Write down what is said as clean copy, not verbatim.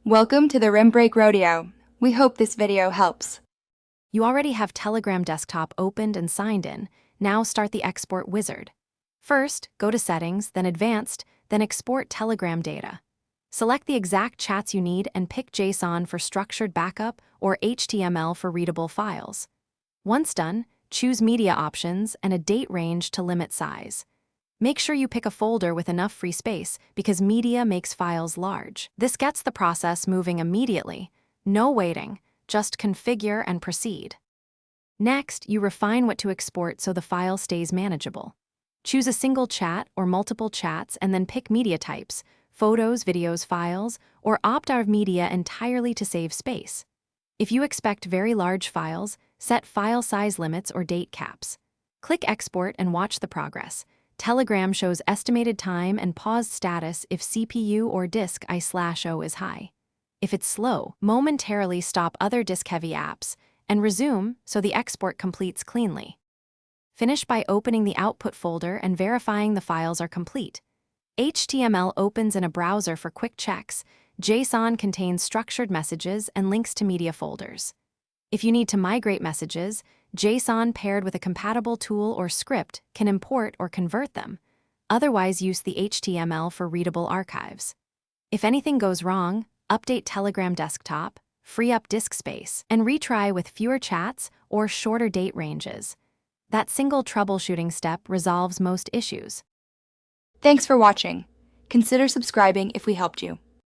Welcome to the Rim Break Rodeo. We hope this video helps. You already have Telegram Desktop opened and signed in. Now start the export wizard. First, go to Settings, then Advanced, then Export Telegram Data. Select the exact chats you need and pick JSON for structured backup or HTML for readable files. Once done, choose Media Options and a date range to limit size. Make sure you pick a folder with enough free space because media makes files large. This gets the process moving immediately. No waiting, just configure and proceed. Next, you refine what to export so the file stays manageable. Choose a single chat or multiple chats and then pick media types, photos, videos, files, or opt out of media entirely to save space. If you expect very large files, set file size limits or date caps. Click Export and watch the progress. Telegram shows estimated time and paused status if CPU or disk I/O is high. If it's slow, momentarily stop other disk-heavy apps and resume so the export completes cleanly. Finish by opening the output folder and verifying the files are complete. HTML opens in a browser for quick checks. JSON contains structured messages and links to media folders. If you need to migrate messages, JSON paired with a compatible tool or script can import or convert them. Otherwise, use the HTML for readable archives. If anything goes wrong, update Telegram Desktop, free up disk space, and retry with fewer chats or shorter date ranges. That single troubleshooting step resolves most issues. Thanks for watching. Consider subscribing if we helped you.